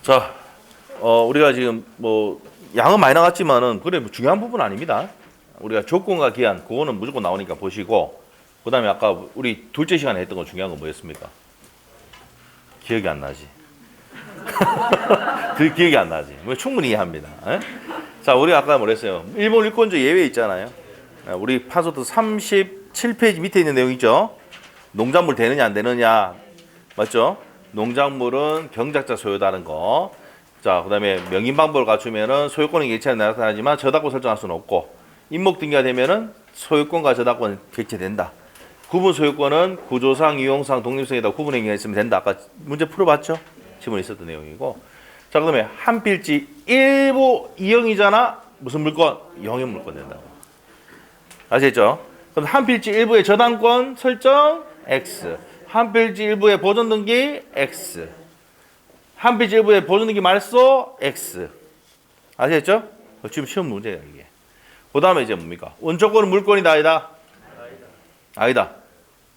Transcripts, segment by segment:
자, 우리가 지금 뭐 양은 많이 나갔지만은 그래 뭐 중요한 부분 아닙니다. 우리가 조건과 기한 그거는 무조건 나오니까 보시고, 그다음에 아까 우리 둘째 시간에 했던 거 중요한 건 뭐였습니까? 기억이 안 나지. 그 기억이 안 나지. 뭐 충분히 이해합니다. 에? 자, 우리가 아까 뭐랬어요? 일본 일권조 예외 있잖아요. 우리 파소트 37페이지 밑에 있는 내용 있죠? 농작물 되느냐 안 되느냐, 맞죠? 농작물은 경작자 소유다는 거. 자, 그다음에 명인 방법을 갖추면은 소유권의 객체는 나타나지만 저작권 설정할 수는 없고, 임목 등기가 되면은 소유권과 저작권 객체된다. 구분 소유권은 구조상, 유용상, 독립성에다 구분 행위가 있으면 된다. 아까 문제 풀어봤죠? 지문에 있었던 내용이고. 자, 그다음에 한 필지 일부 이형이잖아. 무슨 물건? 영의 물건 된다고. 아시겠죠? 그럼 한 필지 일부의 저당권 설정 X, 한 필지 일부의 보존 등기 X, 한 필지 일부의 보존 등기 말소 X. 아시겠죠? 지금 시험 문제야 이게. 그다음에 이제 뭡니까? 원조권은 물건이다 아니다? 아니다.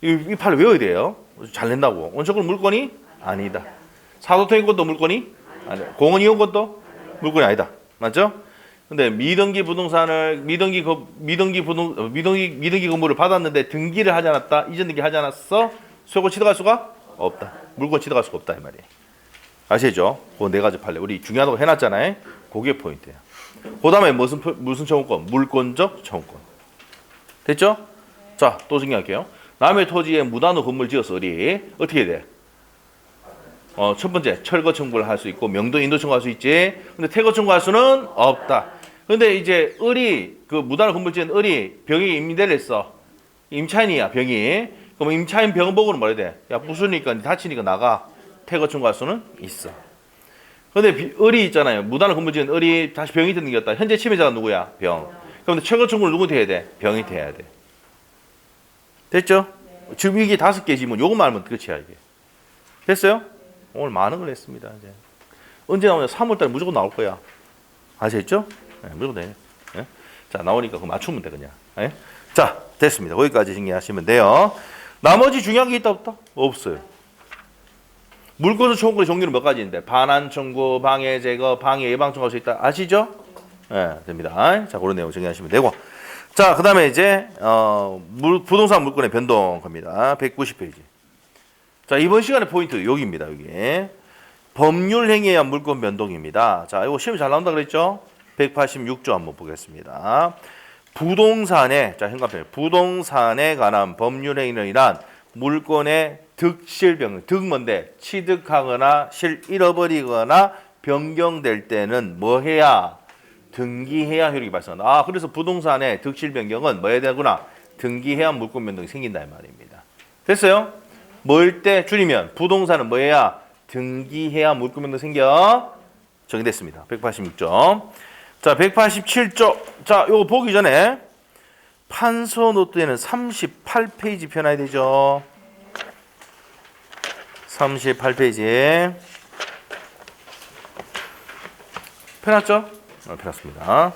이 판을 외워야 돼요. 잘 낸다고. 원조권은 물건이 아니다. 사도통행권도 물건이 아니다. 공원 이용권도 물건이 아니다. 맞죠? 근데 미등기 부동산을 미등기 건물을 받았는데 등기를 하지 않았다. 이전 등기 하지 않았어. 소유권 취득할 수가 없다. 물건 취득할 수가 없다 이 말이에요. 아시죠? 그 네 가지 판례 우리 중요하다고 해놨잖아요. 그게 포인트예요. 그다음에 무슨 청구권? 물권적 청구권. 됐죠? 자, 또 정리할게요. 남의 토지에 무단으로 건물 지어서 우리 어떻게 돼? 첫 번째 철거 청구를 할 수 있고 명도 인도 청구할 수 있지. 근데 퇴거 청구할 수는 없다. 근데 이제 을이 그 무단으로 건물 지은 을이 병이 임대를 했어. 임차인이야 병이. 그럼 임차인 병 보고는 뭐라 해야 돼? 야 부수니까 다치니까 나가. 퇴거 청구할 수는 있어. 근데 을이 있잖아요. 무단으로 건물 지은 을이 다시 병이 생겼다. 현재 침해자가 누구야? 병. 그럼 철거 청구를 누구한테 해야 돼? 병이한테 해야 돼. 됐죠? 지금 이게 5개 지문 요것만 알면 끝이야 이게. 됐어요? 오늘 많은 걸 했습니다. 이제 언제 나오냐? 3월달에 무조건 나올 거야. 아시겠죠? 네, 무조건 돼. 네? 자, 나오니까 그거 맞추면 돼 그냥. 네? 자, 됐습니다. 거기까지 정리하시면 돼요. 나머지 중요한 게 있다 없다? 없어요. 물권적 청구의 종류는 몇 가지인데 반환 청구, 방해 제거, 방해 예방 청구할 수 있다. 아시죠? 네, 됩니다. 자, 그런 내용 정리하시면 되고. 자, 그다음에 이제 부동산 물권의 변동 겁니다. 190페이지. 자, 이번 시간의 포인트 여기입니다. 여기. 법률 행위에 의한 물권 변동입니다. 자, 이거 시험이 잘 나온다 그랬죠? 186조 한번 보겠습니다. 부동산에, 자, 현관편 부동산에 관한 법률 행위로 인한 물권의 득실 변경. 득 뭔데? 취득하거나 잃어버리거나 변경될 때는 뭐 해야? 등기해야 효력이 발생한다. 아, 그래서 부동산의 득실 변경은 뭐 해야 되구나? 등기해야 물권 변동이 생긴다 이 말입니다. 됐어요? 뭘 때 줄이면 부동산은 뭐 해야? 등기해야 물권 변동 생겨. 정리됐습니다. 186조. 자, 187조. 자, 요거 보기 전에 판서 노트에는 38페이지 펴놔야 되죠. 38페이지. 펴놨죠? 펴놨습니다.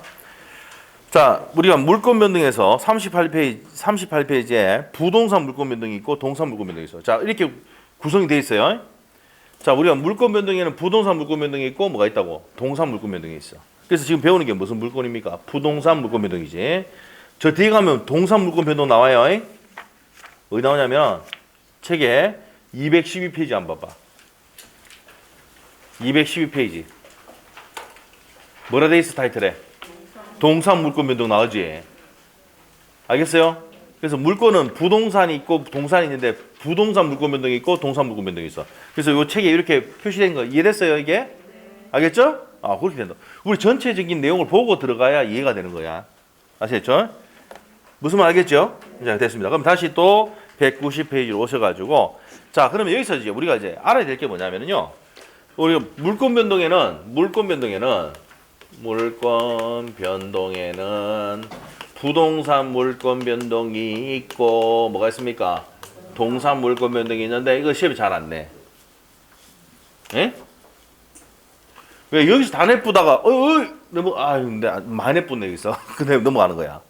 자, 우리가 물권 변동에서 38페이지에 부동산 물권 변동이 있고 동산 물권 변동이 있어요. 자, 이렇게 구성이 되어 있어요. 자, 우리가 물권 변동에는 부동산 물권 변동이 있고 뭐가 있다고? 동산 물권 변동이 있어. 그래서 지금 배우는 게 무슨 물권입니까? 부동산 물권 변동이지. 저 뒤에 가면 동산 물권 변동 나와요. 어디 나오냐면 책에 212페이지 한번 봐봐. 212페이지. 뭐라 돼 있어 타이틀에? 동산 물권 변동 나오지. 알겠어요? 그래서 물권은 부동산이 있고 동산이 있는데 부동산 물권 변동이 있고 동산 물권 변동이 있어. 그래서 이 책에 이렇게 표시된 거 이해됐어요 이게? 알겠죠? 아, 그렇게 된다. 우리 전체적인 내용을 보고 들어가야 이해가 되는 거야. 아시겠죠? 무슨 말 알겠죠? 자, 됐습니다. 그럼 다시 또 190페이지로 오셔가지고, 자, 그러면 여기서 이제 우리가 이제 알아야 될 게 뭐냐면요. 우리가 물권 변동에는 부동산 물권 변동이 있고 뭐가 있습니까? 동산 물권 변동이 있는데 이거 시험이 잘 안 내. 예? 왜 여기서 다 내쁘다가 근데 많이 내쁘네 여기서. 근데 넘어가는 거야.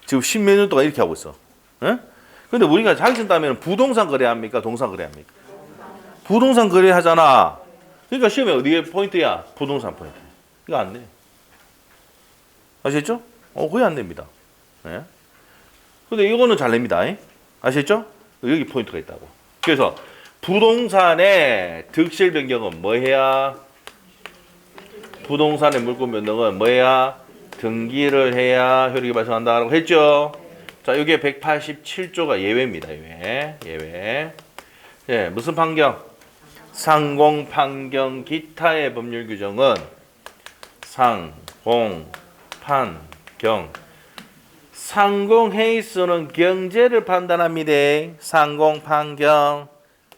지금 10몇 년 동안 이렇게 하고 있어. 예? 근데 우리가 자격증 따면 부동산 거래합니까? 동산 거래합니까? 부동산 거래하잖아. 그러니까 시험에 어디에 포인트야? 부동산 포인트. 이거 안 돼. 아시겠죠? 거의 안 됩니다. 네. 근데 이거는 잘 냅니다. 아시겠죠? 여기 포인트가 있다고. 그래서 부동산의 득실 변경은 뭐 해야? 부동산의 물권 변동은 뭐 해야? 등기를 해야 효력이 발생한다라고 했죠. 자, 이게 187조가 예외입니다. 예외. 예, 무슨 판경? 상공, 판경, 기타의 법률 규정은 상공, 판경. 상공 회의소는 경제를 판단합니다. 상공, 판경,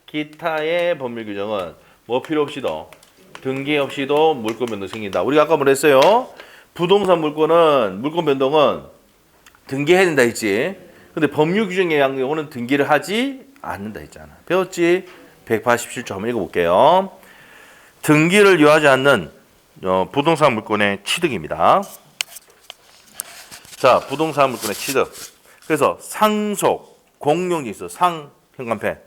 기타의 법률 규정은 뭐 필요 없이도 등기 없이도 물권 변동 생긴다. 우리가 아까 뭐랬어요? 부동산 물권 변동은 등기해야 된다 했지. 근데 법률 규정에 의한 경우는 등기를 하지 않는다 했잖아. 배웠지? 187조 한번 읽어볼게요. 등기를 요하지 않는 부동산 물권의 취득입니다. 자, 부동산 물권의 취득. 그래서 상속, 공용이 있어. 상, 현관펜,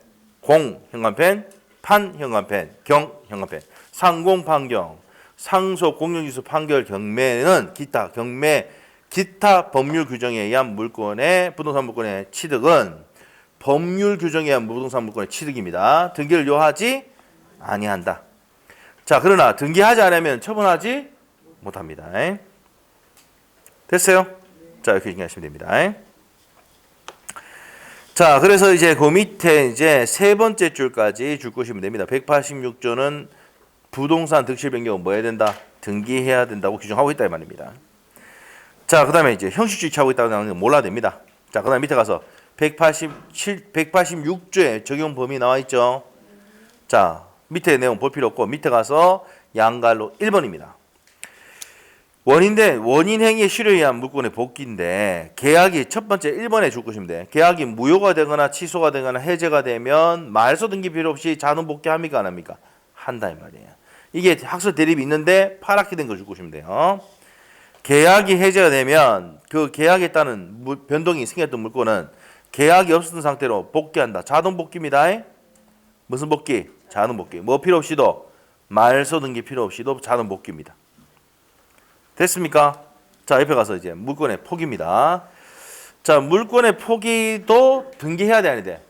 공, 현관펜, 판, 현관펜, 경, 현관펜. 상공, 판경, 상속, 공용지수, 판결, 경매는 기타 법률 규정에 의한 물권의 부동산 물권의 취득은 법률 규정에 의한 부동산 물권의 취득입니다. 등기를 요하지 아니한다. 자, 그러나 등기하지 않으면 처분하지 못합니다. 됐어요? 자, 이렇게 정리하시면 됩니다. 자, 그래서 이제 그 밑에 이제 세 번째 줄까지 줄 것이면 됩니다. 186조는 부동산 득실 변경은 뭐 해야 된다? 등기해야 된다고 규정하고 있다 이 말입니다. 자, 그 다음에 이제 형식주의 취하고 있다고 하는 건 몰라야 됩니다. 자, 그 다음에 밑에 가서 186조의 적용 범위 나와 있죠. 자, 밑에 내용 볼 필요 없고 밑에 가서 양갈로 1번입니다. 원인 행위의 실효에 의한 물권의 복귀인데 계약이 첫 번째 1번에 줄 것이면 돼. 계약이 무효가 되거나 취소가 되거나 해제가 되면 말소 등기 필요 없이 자동 복귀합니까 안 합니까? 한다 이 말이에요. 이게 학설 대립이 있는데 파랗게 된 걸 줄 것이면 돼요. 계약이 해제가 되면 그 계약에 따른 변동이 생겼던 물권은 계약이 없었던 상태로 복귀한다. 자동 복귀입니다. 무슨 복귀? 자동 복귀. 뭐 필요 없이도 말소 등기 필요 없이도 자동 복귀입니다. 됐습니까? 자, 옆에 가서 이제 물권의 포기입니다. 자, 물권의 포기도 등기해야 돼, 아니 돼?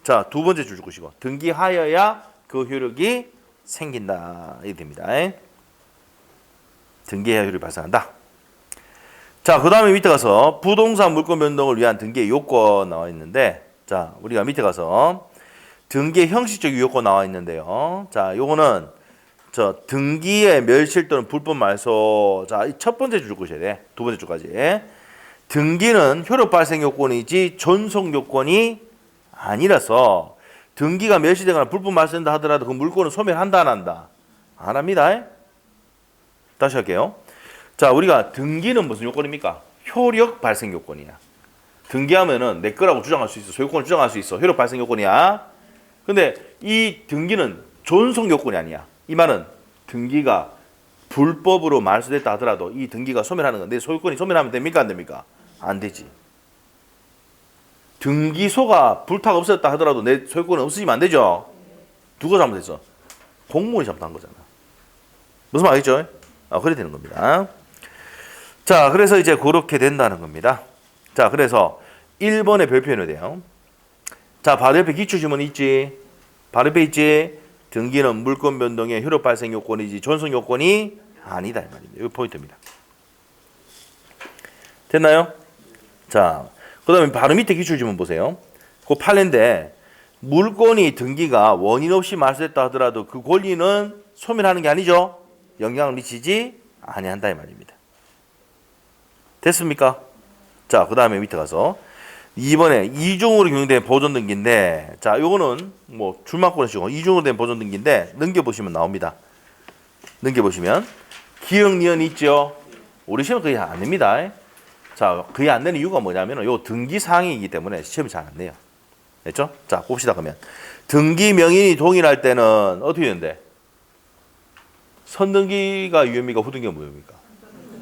자, 두 번째 줄 것이고 등기하여야 그 효력이 생긴다. 이게 됩니다. 등기해야 효력이 발생한다. 자, 그 다음에 밑에 가서 부동산 물권 변동을 위한 등기의 요건 나와 있는데, 자, 우리가 밑에 가서 등기의 형식적 요건 나와 있는데요. 자, 요거는 등기의 멸실 또는 불법 말소. 자, 첫 번째 줄 것이어야 돼. 두 번째 줄까지. 등기는 효력 발생 요건이지 존속 요건이 아니라서 등기가 멸실되거나 불법 말소된다 하더라도 그 물권은 소멸한다 안 한다? 안 합니다. 다시 할게요. 자, 우리가 등기는 무슨 요건입니까? 효력 발생 요건이야. 등기하면은 내 거라고 주장할 수 있어. 소유권을 주장할 수 있어. 효력 발생 요건이야. 근데 이 등기는 존속 요건이 아니야. 이 말은 등기가 불법으로 말소됐다 하더라도 이 등기가 소멸하는 건 내 소유권이 소멸하면 됩니까 안 됩니까? 안 되지. 등기소가 불타가 없었다 하더라도 내 소유권은 없어지면 안 되죠. 누가 잘못했어? 공무원이 잘못한 거잖아. 무슨 말 알겠죠? 그래 되는 겁니다. 자, 그래서 이제 그렇게 된다는 겁니다. 자, 그래서 1번의 별표현이 돼요. 자, 바로 옆에 기출지문이 있지. 바로 옆에 있지. 등기는 물권 변동의 효력 발생 요건이지 존속 요건이 아니다 이 말입니다. 이거 포인트입니다. 됐나요? 자, 그 다음에 바로 밑에 기출지문 보세요. 그 판례인데 물권이 등기가 원인 없이 말소됐다 하더라도 그 권리는 소멸하는 게 아니죠. 영향을 미치지 아니한다 이 말입니다. 됐습니까? 자, 그 다음에 밑에 가서 2번에 이중으로 경영된 보존 등기인데, 자, 요거는 뭐 줄막고는 시고 이중으로 된 보존 등기인데 넘겨보시면 나옵니다. 넘겨보시면 기억 니은 있죠. 우리 시험 거의 안 냅니다. 자, 거의 안 내는 이유가 뭐냐면 요 등기 사항이기 때문에 시험이 잘 안 내요. 됐죠? 자, 봅시다. 그러면 등기 명인이 동일할 때는 어떻게 되는데? 선등기가 유효입니까? 후등기가 무효입니까?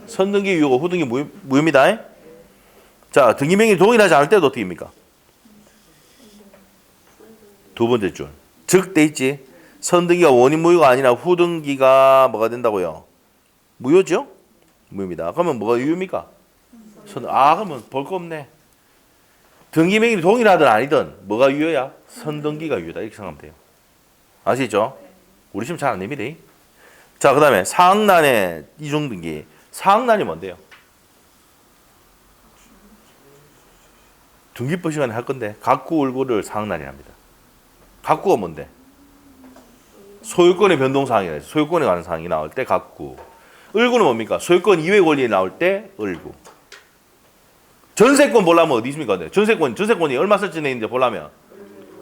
선등기 유효고 후등기 무효입니다. 자, 등기 명인이 동일하지 않을 때도 어떻게 입니까? 두 번째 줄. 즉 돼 있지. 선등기가 원인 무효가 아니라 후등기가 뭐가 된다고요? 무효죠? 무효입니다. 그러면 뭐가 유효입니까? 그러면 볼 거 없네. 등기명이 동일하든 아니든 뭐가 유효야? 선등기가 유효다. 이렇게 생각하면 돼요. 아시죠? 우리 시험 잘 안 냅니다. 자, 그 다음에 사학난의 이중등기. 사학난이 뭔데요? 등기법 시간에 할 건데 각구 을구를 사학난이랍니다. 각구가 뭔데? 소유권의 변동사항이라 소유권에 관한 사항이 나올 때 각구. 을구는 뭡니까? 소유권 이외 권리에 나올 때 을구. 전세권 보려면 어디 있습니까? 전세권이 얼마 설정되어 있는지 보려면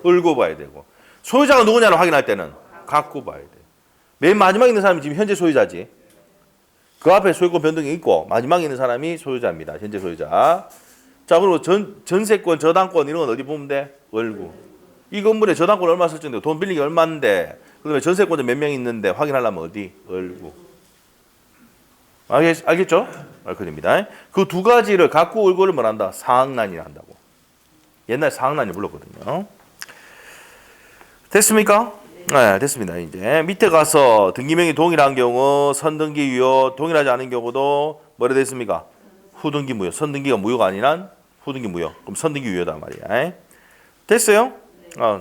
을구 봐야 되고, 소유자가 누구냐를 확인할 때는 각구 봐야 돼. 맨 마지막에 있는 사람이 지금 현재 소유자지. 그 앞에 소유권 변동이 있고 마지막에 있는 사람이 소유자입니다. 현재 소유자. 자, 그리고 전세권, 저당권 이런 건 어디 보면 돼? 을구. 이 건물에 저당권 얼마 설정되고 돈 빌리기 얼마인데, 그다음에 전세권자 몇 명 있는데 확인하려면 어디? 을구. 알겠죠? 알거든입니다. 그 두 가지를 갖고 을구를 뭐란다? 사학난이라 한다고. 옛날 사학난이 불렀거든요. 됐습니까? 네, 됐습니다. 이제 밑에 가서 등기명이 동일한 경우 선등기 유효, 동일하지 않은 경우도 뭐라 됐습니까? 후등기 무효. 선등기가 무효가 아니란 후등기 무효. 그럼 선등기 유효다 말이야. 됐어요?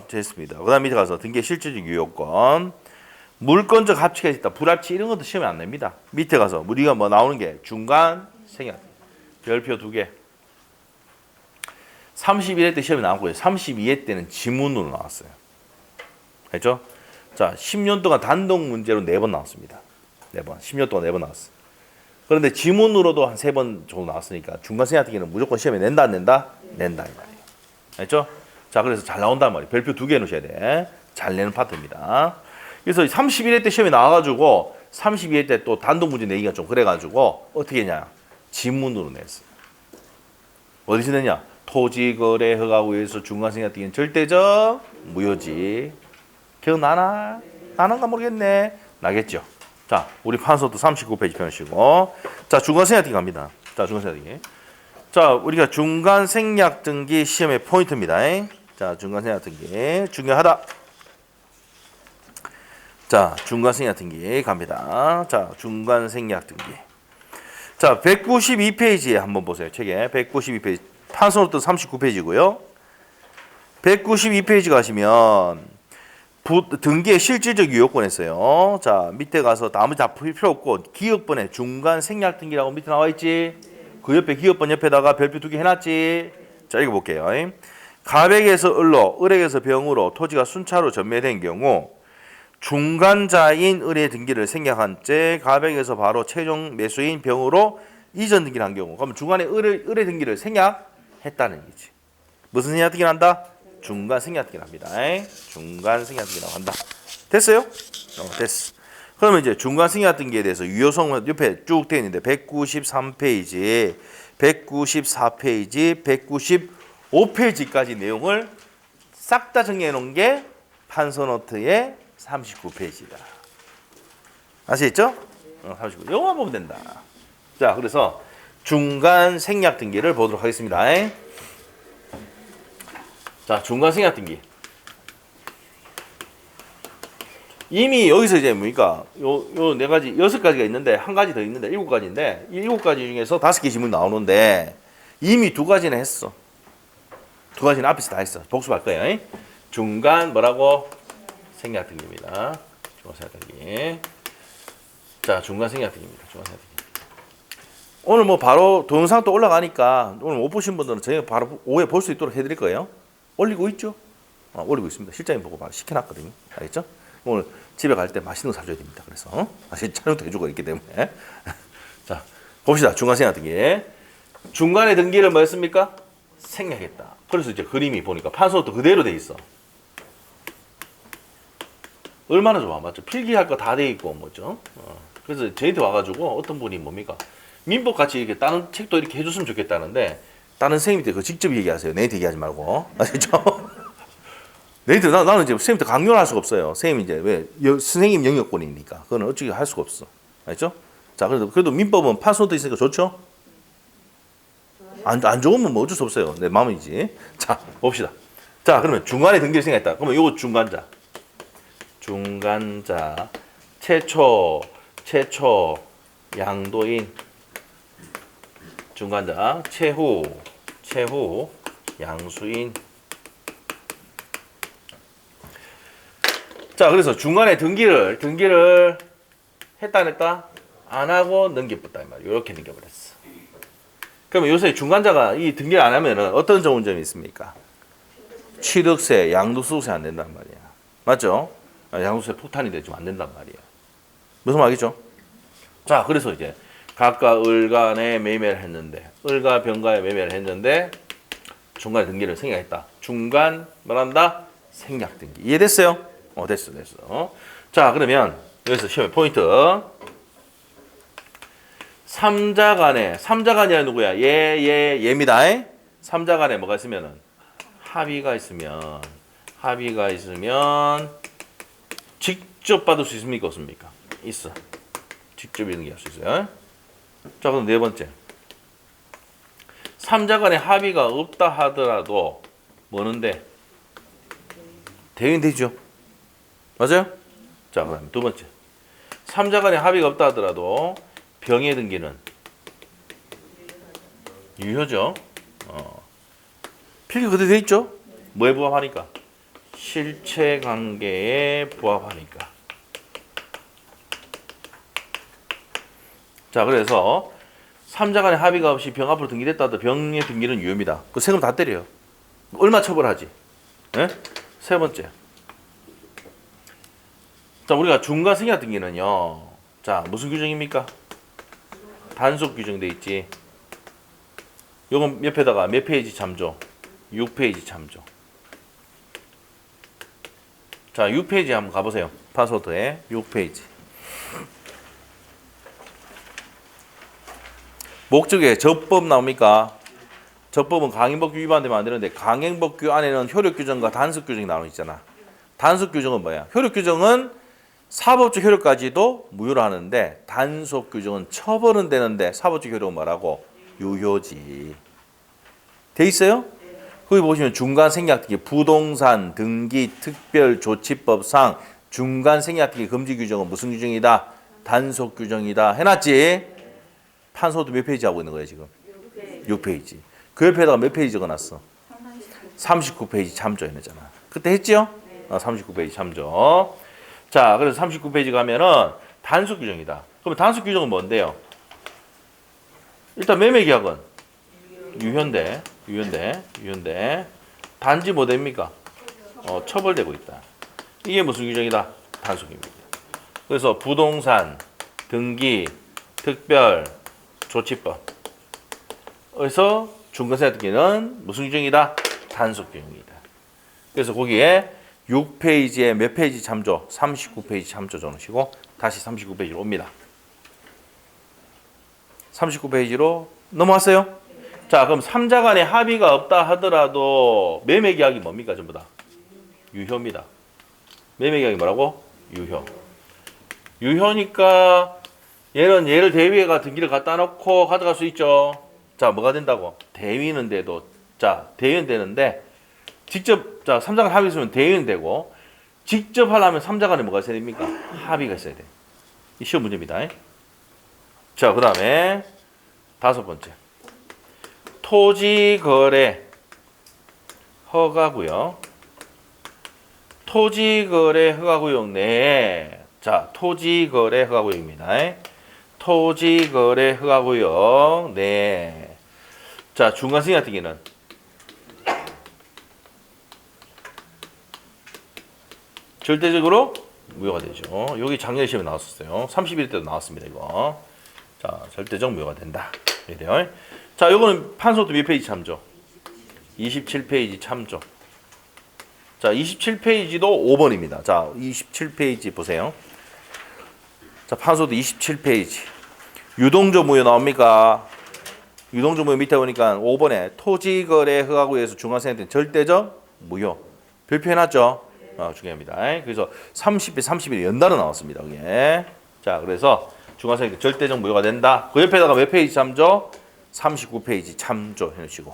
됐습니다. 그 다음 밑에 가서 등기의 실질적 유효권. 물권적 합치가 있다. 불합치 이런 것도 시험에 안 냅니다. 밑에 가서 우리가 뭐 나오는 게 중간 생략. 별표 2개. 31회 때 시험에 나왔고요. 32회 때는 지문으로 나왔어요. 알죠? 자, 10년 동안 단독 문제로 4번 나왔습니다. 4번. 10년 동안 4번 나왔어요. 그런데 지문으로도 한 3번 정도 나왔으니까 중간 생략기는 무조건 시험에 낸다 안 낸다? 낸다 이 말이에요. 알죠? 자, 그래서 잘 나온단 말이에요. 별표 2개 넣으셔야 돼. 잘 내는 파트입니다. 그래서 31회 때 시험에 나와가지고 32회 때 또 단독 문제 내기가 좀 그래가지고 어떻게 했냐? 지문으로 냈어요. 어디서 냈냐? 토지거래허가구에서 중간생략기는 절대적 무효지. 기억나나? 나는가 모르겠네. 나겠죠? 자, 우리 판서도 39페이지 펴시고. 자, 중간생략기 갑니다. 자, 중간생략기. 자, 우리가 중간생략등기 시험의 포인트입니다. 자, 중간생략등기. 중요하다. 자, 중간생략등기 갑니다. 자, 중간생략등기. 자, 192페이지에 한번 보세요. 책에 192페이지. 판서도 39페이지고요. 192페이지 가시면 등기의 실질적 유효권 했어요. 자, 밑에 가서 나머지 다 필요 없고 기업번에 중간생략등기라고 밑에 나와 있지. 그 옆에 기업번 옆에다가 별표 2개 해놨지. 자, 읽어볼게요. 가백에서 을로, 을에게서 병으로 토지가 순차로 전매된 경우 중간자인 을의 등기를 생략한 채 가백에서 바로 최종 매수인 병으로 이전 등기를 한 경우, 그러면 중간에 을의 등기를 생략했다는 얘기지. 무슨 생략등기를 한다? 중간 생략등기를 합니다. 중간 생략등기라고 한다. 됐어요? 됐어. 그러면 이제 중간 생략등기에 대해서 유효성 옆에 쭉 되어 있는데 193페이지, 194페이지, 195페이지까지 내용을 싹 다 정리해 놓은 게 판서노트의 39페이지다. 아시겠죠? 39. 요거만 보면 된다. 자, 그래서 중간 생략등기를 보도록 하겠습니다. 자, 중간 생략등기. 이미 여기서 이제 뭡니까? 요 4가지, 6가지가 있는데 한 가지 더 있는데 7가지인데 이 7가지 중에서 5개 지문이 나오는데 이미 2가지는 했어. 2가지는 앞에서 다 했어. 복습할 거예요. 중간 뭐라고? 생략등기입니다. 중간 생략등기. 자, 중간 생략등기입니다. 중간 생략등기. 오늘 뭐 바로 동영상 또 올라가니까 오늘 못 보신 분들은 저희가 바로 오후에 볼 수 있도록 해드릴 거예요. 올리고 있죠? 올리고 있습니다. 실장님 보고 바로 시켜놨거든요. 알겠죠? 오늘 집에 갈 때 맛있는 거 사줘야 됩니다. 그래서 촬영도 해주고 있기 때문에. 자, 봅시다. 중간 생략등기. 중간에 등기를 뭐 했습니까? 생략했다. 그래서 이제 그림이 보니까 판서도 그대로 돼 있어. 얼마나 좋아, 맞죠? 필기할 거 다 돼 있고 뭐죠? 그래서 저희한테 와가지고 어떤 분이 뭡니까? 민법 같이 이렇게 다른 책도 이렇게 해줬으면 좋겠다는데 다른 선생님한테 그 직접 얘기하세요. 내한테 얘기하지 말고. 아시죠? 내한테 나는 이제 선생님한테 강요를 할 수가 없어요. 선생님 이제 왜 선생님 영역권이니까 그거는 어떻게 할 수가 없어. 알죠? 자, 그래도 민법은 판서도 있으니까 좋죠? 안 좋으면 뭐 어쩔 수 없어요. 내 마음이지. 자, 봅시다. 자, 그러면 중간에 등기를 생각했다. 그러면 요거 중간자. 중간자 최초 양도인 중간자 최후 양수인. 자, 그래서 중간에 등기를 했다 안 했다? 안 하고 넘겨버렸다 이 말이야. 이렇게 넘겨버렸어. 그러면 요새 중간자가 이 등기를 안 하면은 어떤 좋은 점이 있습니까? 취득세, 양도소득세 안 된단 말이야. 맞죠? 양도세 폭탄이 되지만 안 된단 말이야. 무슨 말이죠? 자, 그래서 이제 갑과 을간에 매매를 했는데, 을과 병가에 매매를 했는데 중간에 등기를 생략했다. 중간 뭐란다? 생략 등기. 이해됐어요? 됐어. 자, 그러면 여기서 시험의 포인트. 삼자간이 누구야? 얘입니다. 삼자간에 뭐가 있으면은 합의가 있으면 직접 받을 수 있습니까? 없습니까? 있어. 직접 등기할 수 있어요. 자, 그럼 네 번째. 삼자간에 합의가 없다 하더라도 뭐는데? 대위는 되죠. 맞아요? 자, 그다음 두 번째. 삼자간에 합의가 없다 하더라도 병의 등기는 유효죠. 필기 그대로 돼 있죠. 뭐에 부합하니까? 실체관계에 부합하니까. 자, 그래서 삼자간에 합의가 없이 병 앞으로 등기됐다 하더라도 병의 등기는 유효입니다. 그 세금 다 때려요. 얼마 처벌하지? 네? 세 번째. 자, 우리가 중간 생략 등기는요. 자, 무슨 규정입니까? 단속 규정돼 있지. 요건 옆에다가 몇 페이지 참조? 6페이지 참조. 자, 6페이지 한번 가보세요. 파스워드에 6페이지. 목적에 접법 나옵니까? 접법은 강행법규 위반되면 안 되는데 강행법규 안에는 효력 규정과 단속 규정이 나오고 있잖아. 단속 규정은 뭐야? 효력 규정은 사법적 효력까지도 무효로 하는데 단속 규정은 처벌은 되는데 사법적 효력은 뭐라고? 유효지. 돼 있어요? 거기 보시면 중간 생략 등기, 부동산 등기 특별조치법상 중간 생략 등기 금지 규정은 무슨 규정이다? 단속 규정이다. 해놨지? 판소도 몇 페이지 하고 있는 거예요 지금? 6페이지. 그 옆에다가 몇 페이지 적어놨어? 39페이지 참조 해놨잖아. 그때 했죠? 39페이지 참조. 자, 그래서 39페이지 가면은 단속 규정이다. 그러면 단속 규정은 뭔데요? 일단 매매 계약은 유효인데 단지 뭐 됩니까? 처벌되고 있다. 이게 무슨 규정이다? 단속입니다. 그래서 부동산 등기 특별 조치법. 그래서 중간생략 등기는 무슨 규정이다? 단속 규정이다. 그래서 거기에 6페이지에 몇 페이지 참조? 39페이지 참조 적으시고 다시 39페이지로 옵니다. 39페이지로 넘어왔어요? 자, 그럼 삼자간에 합의가 없다 하더라도 매매계약이 뭡니까? 전부 다 유효입니다. 매매계약이 뭐라고? 유효. 유효니까 얘를 대위가 등기를 갖다 놓고 가져갈 수 있죠. 자, 뭐가 된다고? 대위는 돼도, 자, 대위는 되는데 직접, 자, 삼자간 합의 있으면 대위는 되고 직접 하려면 삼자간에 뭐가 있어야 됩니까? 합의가 있어야 돼. 이 시험 문제입니다. 자, 그 다음에 다섯 번째. 토지거래 허가구역. 토지거래 허가구역 내에, 자, 토지거래 허가구역입니다. 토지거래 허가구역 내에, 자, 중간승인 같은 경우는 절대적으로 무효가 되죠. 여기 작년 시험에 나왔었어요. 31일 때도 나왔습니다. 이거. 자, 절대적 무효가 된다. 이래요. 자, 요거는 판소도 몇 페이지 참조? 27페이지 참조. 자, 27페이지도 5번입니다. 자, 27페이지 보세요. 자, 판소도 27페이지. 유동조 무효 나옵니까? 유동조 무효 밑에 보니까 5번에 토지거래 허가구역에서 중간생략된 절대적 무효. 별표 해놨죠? 중요합니다. 그래서 30일, 30일 연달아 나왔습니다. 그게. 자, 그래서 중간생략된 절대적 무효가 된다. 그 옆에다가 몇 페이지 참조? 39페이지 참조 해놓으시고.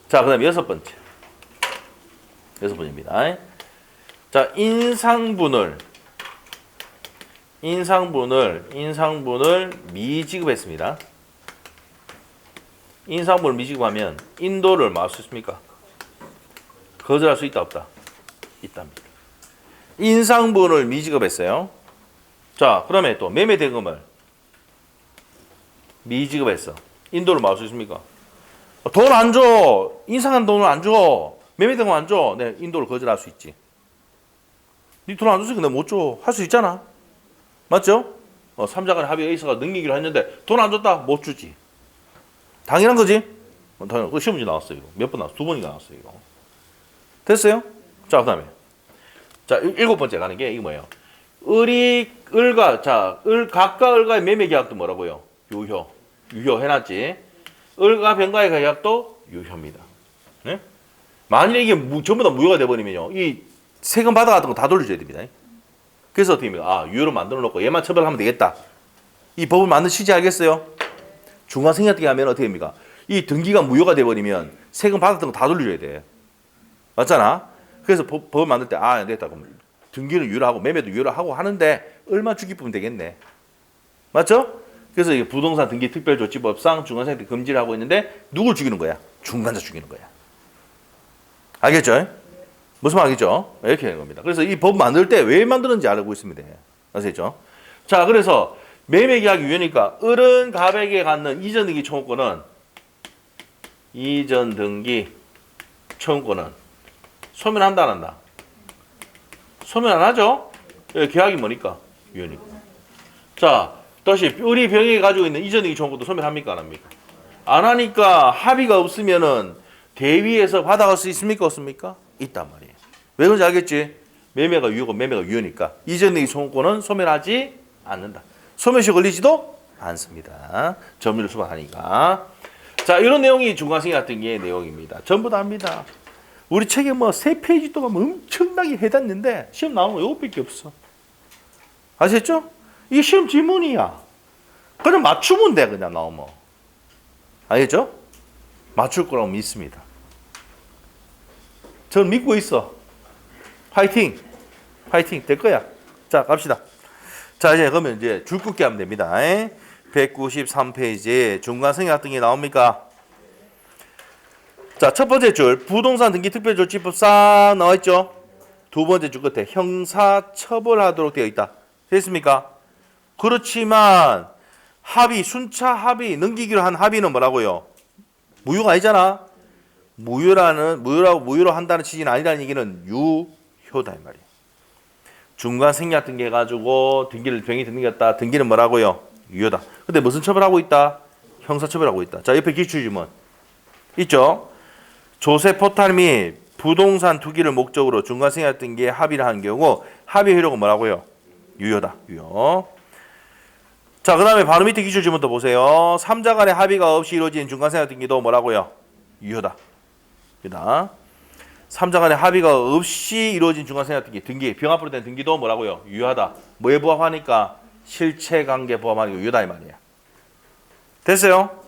자, 그 다음에 여섯 번째입니다. 자, 인상분을 미지급했습니다. 인상분을 미지급하면 인도를 뭐 할 수 있습니까? 거절할 수 있다 없다? 있답니다. 인상분을 미지급했어요. 자, 그다음에 또 매매 대금을 미지급했어. 인도를 뭐 할 수 있습니까? 돈 안 줘. 인상한 돈을 안 줘. 매매 대금 안 줘. 네, 인도를 거절할 수 있지. 니 돈 안 줬으니까 내가 못 줘. 할 수 있잖아. 맞죠? 3자 간의 합의 A사가 넘기기로 했는데 돈 안 줬다? 못 주지. 당연한 거지? 당연. 그 시험 문제 나왔어요. 이거. 몇 번 나왔어? 2번이 나왔어요. 이거. 됐어요? 자, 그 다음에. 자, 7번째 가는 게 이게 뭐예요? 각과 을과의 매매 계약도 뭐라고요? 유효 해놨지. 을과 병과의 계약도 유효입니다. 네? 만일에 이게 전부 다 무효가 돼버리면요. 이 세금 받아갔던 거 다 돌려줘야 됩니다. 그래서 어떻게 합니까? 유효로 만들어 놓고 얘만 처벌하면 되겠다. 이 법을 만든 취지 알겠어요? 중간생략 하면 어떻게 됩니까? 이 등기가 무효가 돼버리면 세금 받았던 거 다 돌려줘야 돼. 맞잖아? 그래서 법을 만들 때, 안 되겠다. 그럼 등기는 유효로 하고 매매도 유효로 하고 하는데 얼마 주기 뿌면 되겠네. 맞죠? 그래서 이게 부동산 등기 특별조치법상 중간생략 금지를 하고 있는데 누굴 죽이는 거야? 중간자 죽이는 거야. 알겠죠? 무슨 말 알겠죠? 이렇게 되는 겁니다. 그래서 이 법 만들 때 왜 만드는지 알고 있으면 돼. 아시겠죠? 자, 그래서 매매계약이 유효니까 을은 갑에게 갖는 이전 등기 청구권은 소멸한다 안 한다? 소멸 안 하죠? 계약이 뭐니까? 유효니까. 자, 다시 을이 병에게 가지고 있는 이전 등기 청구권도 소멸합니까 안 합니까? 안 하니까 합의가 없으면은 대위에서 받아갈 수 있습니까 없습니까? 있단 말이에요. 왜 그런지 알겠지? 매매가 유효고 매매가 유효니까 이전 등기 청구권은 소멸하지 않는다. 소멸시 걸리지도 않습니다. 점유를 수반하니까. 자, 이런 내용이 중간생략 등기의 내용입니다. 전부 다 합니다. 우리 책에 뭐 3페이지 동안 엄청나게 해놨는데 시험 나오는 거 이것밖에 없어. 아시겠죠? 이게 시험 지문이야. 그냥 맞추면 돼, 그냥 나오면. 알겠죠? 맞출 거라고 믿습니다. 저는 믿고 있어. 파이팅! 파이팅! 될 거야. 자, 갑시다. 자, 이제 그러면 이제 줄 긋기 하면 됩니다. 193페이지에 중간생략 등기 나옵니까? 자, 첫 번째 줄 부동산 등기 특별조치법 싹 나와있죠? 두 번째 줄 끝에 형사처벌하도록 되어 있다. 됐습니까? 그렇지만 합의, 순차 합의, 넘기기로 한 합의는 뭐라고요? 무효가 아니잖아. 무효로 한다는 취지는 아니라는 얘기는 유효다 이 말이에요. 중간 생략 등기 해가지고 병이 등기했다. 등기는 뭐라고요? 유효다. 근데 무슨 처벌하고 있다? 형사처벌하고 있다. 자, 옆에 기출지문 있죠? 조세 포탈 및 부동산 투기를 목적으로 중간 생략 등기에 합의를 한 경우 합의 효력은 뭐라고요? 유효다. 유효. 자, 그 다음에 바로 밑에 기출지문도 보세요. 3자 간의 합의가 없이 이루어진 중간 생략 등기도 뭐라고요? 유효다. 유효다. 3자 간의 합의가 없이 이루어진 중간 생략 등기, 병 앞으로 된 등기도 뭐라고요? 유효하다. 뭐에 부합하니까? 실체관계 부합하니까 유효다 이 말이야. 됐어요?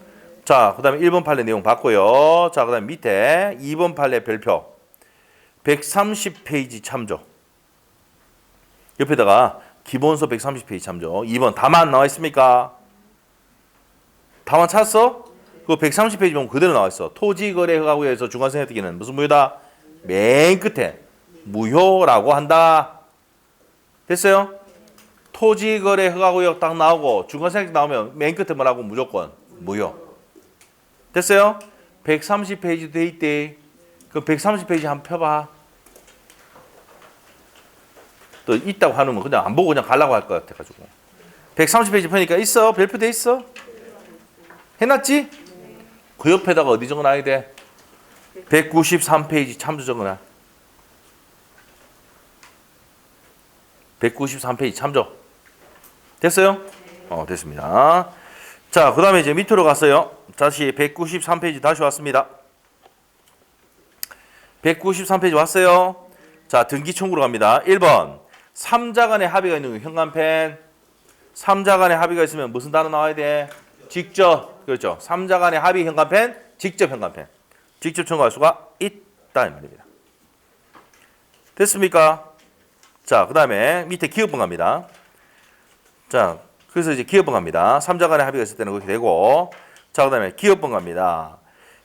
자, 그 다음에 1번 판례 내용 봤고요. 자, 그 다음에 밑에 2번 판례 별표 130페이지 참조. 옆에다가 기본서 130페이지 참조. 2번 다만 나와 있습니까? 다만 찾았어? 그거 130페이지 보면 그대로 나와 있어. 토지거래허가구에서 중간생략 등기는 무슨 무효다? 맨 끝에 무효라고 한다. 됐어요? 토지거래허가구역 딱 나오고 중간생략 나오면 맨 끝에 뭐라고? 무조건 무효. 됐어요? 130페이지 돼 있대. 그 130페이지 한번 펴봐. 또 있다고 하면 그냥 안 보고 그냥 가려고 할 것 같아가지고. 130페이지 펴니까 있어? 별표 돼 있어? 해놨지? 그 옆에다가 어디 적어놔야 돼? 193페이지 참조 적어놔. 193페이지 참조. 됐어요? 됐습니다. 자, 그 다음에 이제 밑으로 갔어요. 다시 193페이지 다시 왔습니다. 193페이지 왔어요. 자, 등기 청구로 갑니다. 1번 3자 간의 합의가 있는 현관펜. 3자 간의 합의가 있으면 무슨 단어 나와야 돼? 직접. 그렇죠. 3자 간의 합의 현관펜, 직접 현관펜. 직접 청구할 수가 있다 이 말입니다. 됐습니까? 자, 그 다음에 밑에 기업분 갑니다. 자, 그래서 이제 기업분 갑니다. 3자 간의 합의가 있을 때는 그렇게 되고, 자, 그 다음에 기업분 갑니다.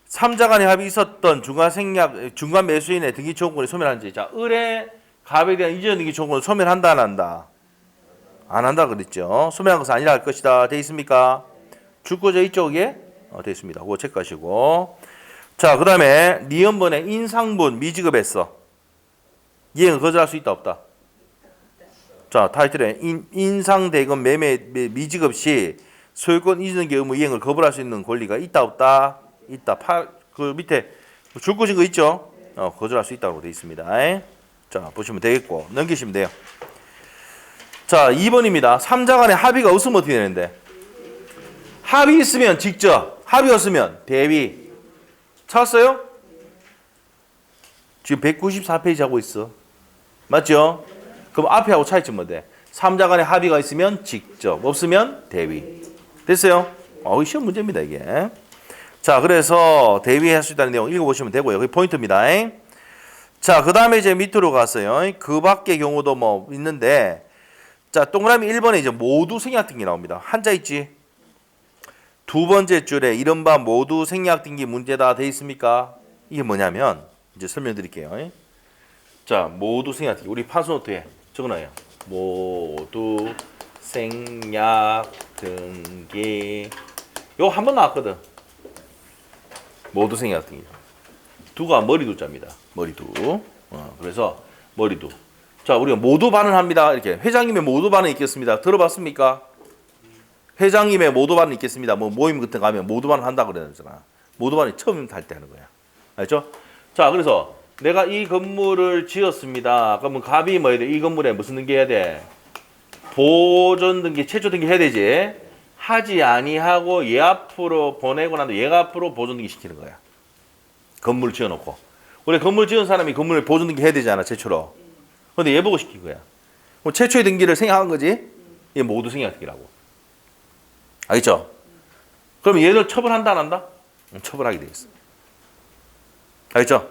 3자 간의 합의 있었던 중간 매수인의 등기 청구권이 소멸한지. 자, 을의 갑에 대한 이전 등기 청구권을 소멸한다, 안 한다? 안 한다 그랬죠. 소멸한 것은 아니라 할 것이다. 돼 있습니까? 줄거져 이쪽에 돼 있습니다. 그거 체크하시고. 자, 그 다음에 니은번에 인상분 미지급했어. 이행을 거절할 수 있다, 없다? 자, 타이틀에 인상대금 매매 미지급 시 소유권 이전기 의무 이행을 거부할 수 있는 권리가 있다, 없다? 있다. 그 밑에 줄거진 거 있죠? 거절할 수 있다고 돼 있습니다. 자, 보시면 되겠고 넘기시면 돼요. 자, 2번입니다. 3자 간의 합의가 없으면 어떻게 되는데? 합의 있으면 직접, 합의 없으면 대위. 찾았어요? 지금 194페이지 하고 있어. 맞죠? 그럼 앞에 하고 차이점 뭔데? 3자 간의 합의가 있으면 직접, 없으면 대위. 됐어요? 시험 문제입니다, 이게. 자, 그래서 대위할 수 있다는 내용 읽어보시면 되고요. 그게 포인트입니다. 자, 그 다음에 이제 밑으로 갔어요. 그 밖의 경우도 뭐 있는데, 자, 동그라미 1번에 이제 모두 생략 등기 나옵니다. 한자 있지? 두 번째 줄에 이른바 모두 생략 등기 문제다 돼 있습니까? 이게 뭐냐면 이제 설명드릴게요. 자, 모두 생략 등기 우리 파스노트에 적어놔요. 모두 생략 등기 요거 한 번 나왔거든. 모두 생략 등기. 두가 머리두자입니다. 머리두. 그래서 머리두. 자, 우리가 모두 반응합니다. 이렇게 회장님의 모두 반응 있겠습니다. 들어봤습니까? 회장님의 모두 반응 있겠습니다. 뭐 모임 같은 거 가면 모두 반응 한다 그러잖아. 모두 반응 처음 할 때 하는 거야. 알죠? 자, 그래서 내가 이 건물을 지었습니다. 그러면 갑이 뭐 해야 돼? 이 건물에 무슨 등기 해야 돼? 보존 등기, 최초 등기 해야 되지. 하지 아니하고 얘 앞으로 보내고 난 뒤에 얘가 앞으로 보존 등기 시키는 거야. 건물 지어놓고. 원래 건물 지은 사람이 건물에 보존 등기 해야 되잖아, 최초로. 근데 얘 보고 시킨 거야. 그럼 최초의 등기를 생략한 거지? 얘 모두 생략 등기라고. 알겠죠? 그럼 얘를 처벌한다, 안 한다? 처벌하게 돼 있어. 알겠죠?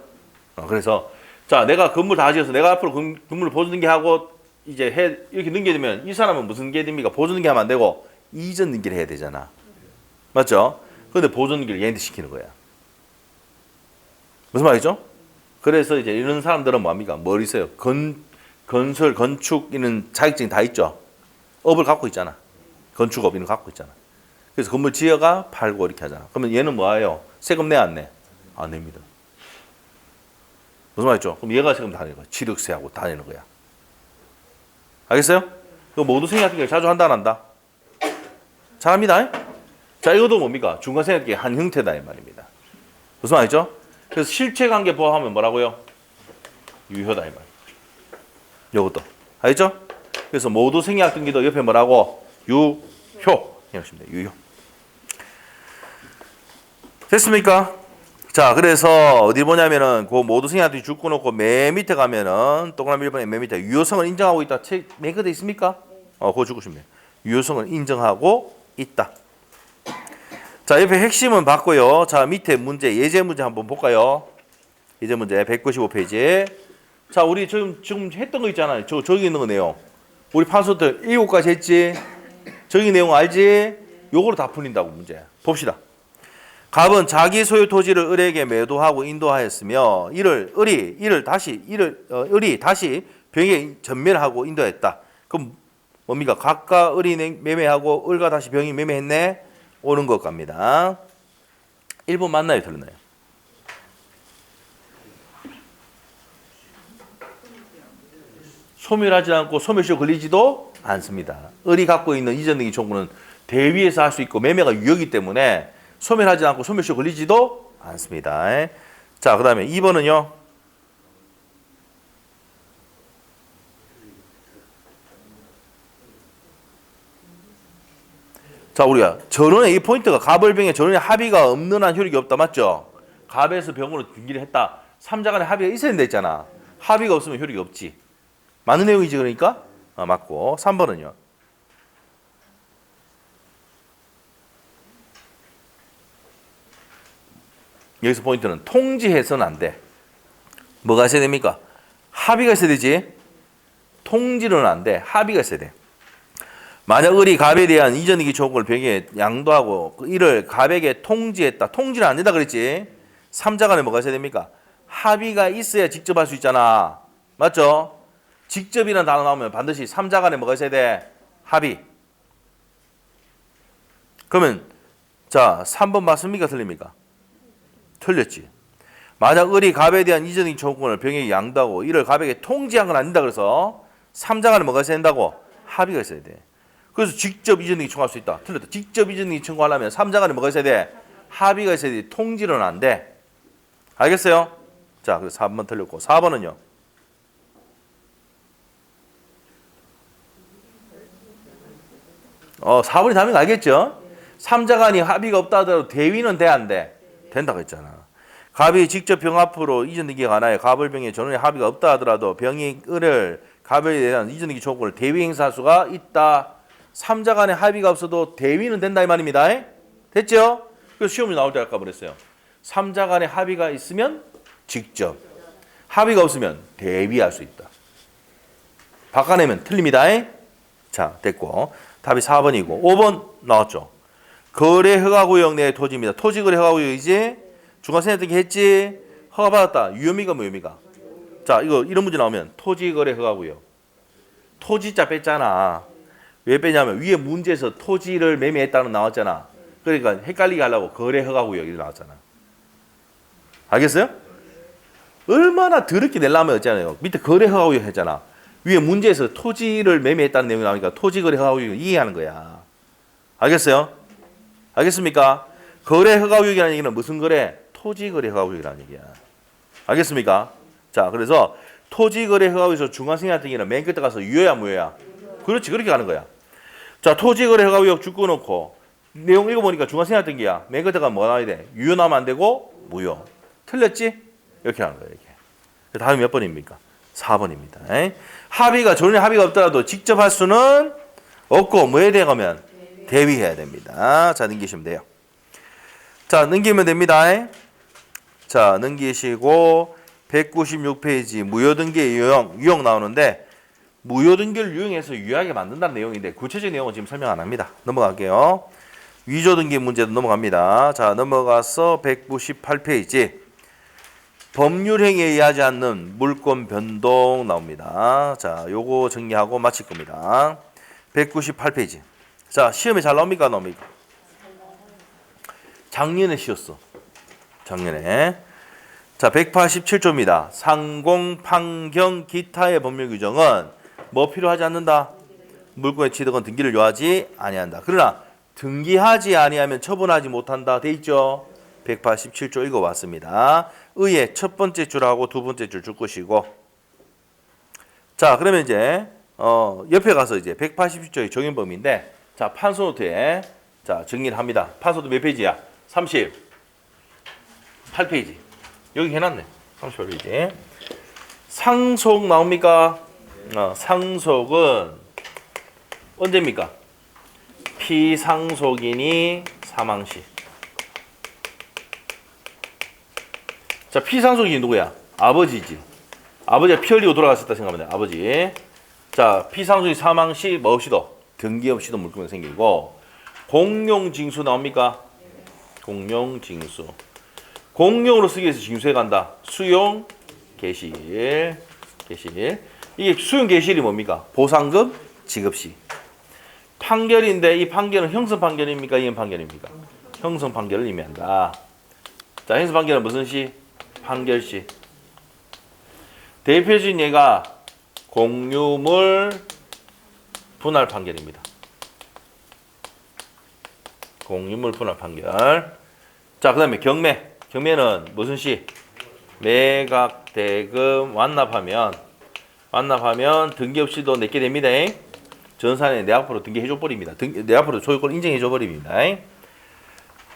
그래서 자, 내가 건물 다 지어서 내가 앞으로 건물을 보존 등기하고 이제 이렇게 넘겨지면 이 사람은 무슨 게 됩니까? 보존 등기하면 안 되고 이전 등기를 해야 되잖아. 맞죠? 근데 보존 등기를 얘한테 시키는 거야. 무슨 말이죠? 그래서 이제 이런 사람들은 뭐합니까? 뭘 있어요? 건설, 건축 이런 자격증이 다 있죠. 업을 갖고 있잖아. 건축업 이런 거 갖고 있잖아. 그래서 건물 지어가 팔고 이렇게 하잖아. 그러면 얘는 뭐예요? 세금 내 안 내? 안 냅니다. 무슨 말이죠? 그럼 얘가 세금 다 내는 거야. 취득세하고 다 내는 거야. 알겠어요? 그 모두 생략등기를 자주 한다 안 한다? 잘합니다. 자, 이것도 뭡니까? 중간생략의 한 형태다 이 말입니다. 무슨 말이죠? 그래서 실체관계 보호하면 뭐라고요? 유효다 이 말. 이것도 알겠죠? 그래서 모두 생략등기도 옆에 뭐라고? 유효. 이러시면 돼요. 유효. 됐습니까? 자, 그래서 어디 보냐면은 그 모두 생략등기 줄거 놓고 맨 밑에 가면은 동그라미 1번에 맨 밑에 유효성을 인정하고 있다. 맨 끝에 있습니까? 그거 줄거 싶네요. 유효성을 인정하고 있다. 자, 옆에 핵심은 봤고요. 자, 밑에 문제, 예제 문제 한번 볼까요? 예제 문제 195페이지. 자, 우리 지금 했던 거 있잖아요. 저기 있는 거 내용. 우리 판소들 7가지 했지? 저기 내용 알지? 요거로 다 풀린다고 문제. 봅시다. 갑은 자기 소유 토지를 을에게 매도하고 인도하였으며 을이 다시 병에 전멸하고 인도했다. 그럼 뭡니까? 갑과 을이 매매하고 을과 다시 병이 매매했네? 오는 것 갑니다. 1번 맞나요? 틀렸나요? 소멸하지 않고 소멸시효 걸리지도 않습니다. 을이 갖고 있는 이전 등기 청구는 대위에서 할 수 있고 매매가 유효이기 때문에 소멸하지 않고 소멸시효 걸리지도 않습니다. 자, 그 다음에 2번은요. 자, 우리가 전원의 이 포인트가 갑을병에 전원의 합의가 없는 한 효력이 없다. 맞죠? 갑에서 병으로 등기를 했다. 3자 간에 합의가 있어야 된다 했잖아. 합의가 없으면 효력이 없지. 맞는 내용이지 그러니까? 맞고. 3번은요. 여기서 포인트는 통지해서는 안 돼. 뭐가 있어야 됩니까? 합의가 있어야 되지. 통지는 안 돼. 합의가 있어야 돼. 만약 을이 갑에 대한 이전이기 조건을 병에 양도하고 이를 갑에게 통지했다. 통지는 안 된다 그랬지. 삼자 간에 뭐가 있어야 됩니까? 합의가 있어야 직접 할 수 있잖아. 맞죠? 직접이라는 단어 나오면 반드시 삼자 간에 뭐가 있어야 돼? 합의. 그러면 자 3번 맞습니까? 틀립니까? 틀렸지. 만약 을이 갑에 대한 이전이기 조건을 병에게 양도하고 이를 갑에게 통지한 건 안 된다 그래서 삼자 간에 뭐가 있어야 된다고? 합의가 있어야 돼. 그래서 직접 이전이기 청구할 수 있다. 틀렸다. 직접 이전이기 청구하려면 삼자 간에 뭐가 있어야 돼? 합의가 있어야 돼. 통지는 안 돼. 알겠어요? 자, 그래서 3번 틀렸고 4번은요. 4번이 답인 거 알겠죠? 삼자 간이 합의가 없다 하더라도 대위는 돼, 안 돼? 된다고 했잖아. 갑이 직접 병 앞으로 이전이기에 관하여 갑을 병에 전원의 합의가 없다 하더라도 병이 을을 갑에 대한 이전이기 조건을 대위 행사할 수가 있다. 삼자 간에 합의가 없어도 대위는 된다 이 말입니다. 됐죠? 그래서 시험이 나올 때 아까 그랬어요. 삼자 간에 합의가 있으면 직접, 합의가 없으면 대위할 수 있다. 바꿔내면 틀립니다. 자, 됐고 답이 4번이고 5번 나왔죠. 거래 허가구역 내 토지입니다. 토지거래 허가구역이지. 중간세 어떻게 했지? 허가받았다. 유효미가 무효미가? 자, 이런 문제 나오면 토지거래 허가구역. 토지자 뺐잖아. 왜 빼냐면 위에 문제에서 토지를 매매했다는 나왔잖아. 그러니까 헷갈리게 하려고 거래 허가구역이 나왔잖아. 알겠어요? 얼마나 더럽게 내려면 어쩌나요? 밑에 거래 허가구역 했잖아. 위에 문제에서 토지를 매매했다는 내용이 나오니까 토지거래 허가구역을 이해하는 거야. 알겠어요? 알겠습니까? 거래 허가구역이라는 얘기는 무슨 거래? 토지거래 허가구역이라는 얘기야. 알겠습니까? 자, 그래서 토지거래 허가구역에서 중간승인 같은 경우는 맨 끝에 가서 유효야 무효야? 그렇지, 그렇게 가는 거야. 자, 토지거래 허가구역 쭉 꺼놓고 내용 읽어보니까 중간승인 같은 게야. 맨 끝에 가면 뭐 나와야 돼? 유효 나오면 안 되고 무효. 틀렸지? 이렇게 하는 거예요. 이렇게. 다음이 몇 번입니까? 4번입니다. 합의가 전혀 합의가 없더라도 직접 할 수는 없고 뭐에 대해 가면 대위해야 됩니다. 자, 넘기시면 돼요. 자, 넘기면 됩니다. 자, 넘기시고 196페이지 무효등기 유형 나오는데 무효등기를 유형해서 유효하게 만든다는 내용인데 구체적인 내용은 지금 설명 안 합니다. 넘어갈게요. 위조등기 문제도 넘어갑니다. 자, 넘어가서 198페이지 법률행위에 의하지 않는 물권 변동 나옵니다. 자, 요거 정리하고 마칠 겁니다. 198페이지. 자, 시험에 잘 나옵니까? 안 나옵니까? 작년에 쉬었어. 작년에. 자, 187조입니다. 상공, 판경, 기타의 법률 규정은 뭐 필요하지 않는다? 물권의 취득은 등기를 요하지 아니한다. 그러나 등기하지 아니하면 처분하지 못한다. 돼 있죠? 187조 읽어봤습니다. 의의 첫 번째 줄하고 두 번째 줄 것이고. 자, 그러면 이제 옆에 가서 이제 187조의 적용범위인데, 자, 판소노트에 자 정리를 합니다. 판소노트 몇 페이지야? 38페이지. 여기 해놨네. 38페이지. 상속 나옵니까? 상속은 언제입니까? 피상속인이 사망시. 자, 피상속인이 누구야? 아버지지. 아버지가 피 흘리고 돌아갔었다 생각하면 돼. 아버지. 자, 피상속인 사망시 뭐 없이도 등기 없이도 물권이 생기고. 공용징수 나옵니까? 공용징수. 공용으로 쓰기 위해서 징수해 간다. 수용, 개실, 개실. 이게 수용 개실이 뭡니까? 보상금, 지급시. 판결인데 이 판결은 형성 판결입니까? 이행 판결입니까? 형성 판결을 의미한다. 자, 형성 판결은 무슨 시? 판결시. 대표적인 예가 공유물 분할 판결입니다. 공유물 분할 판결. 자, 그 다음에 경매. 경매는 무슨 시? 매각, 대금, 완납하면 등기 없이도 내게 됩니다. 전산에 내 앞으로 등기해줘 버립니다. 내 앞으로 소유권 인정해줘 버립니다.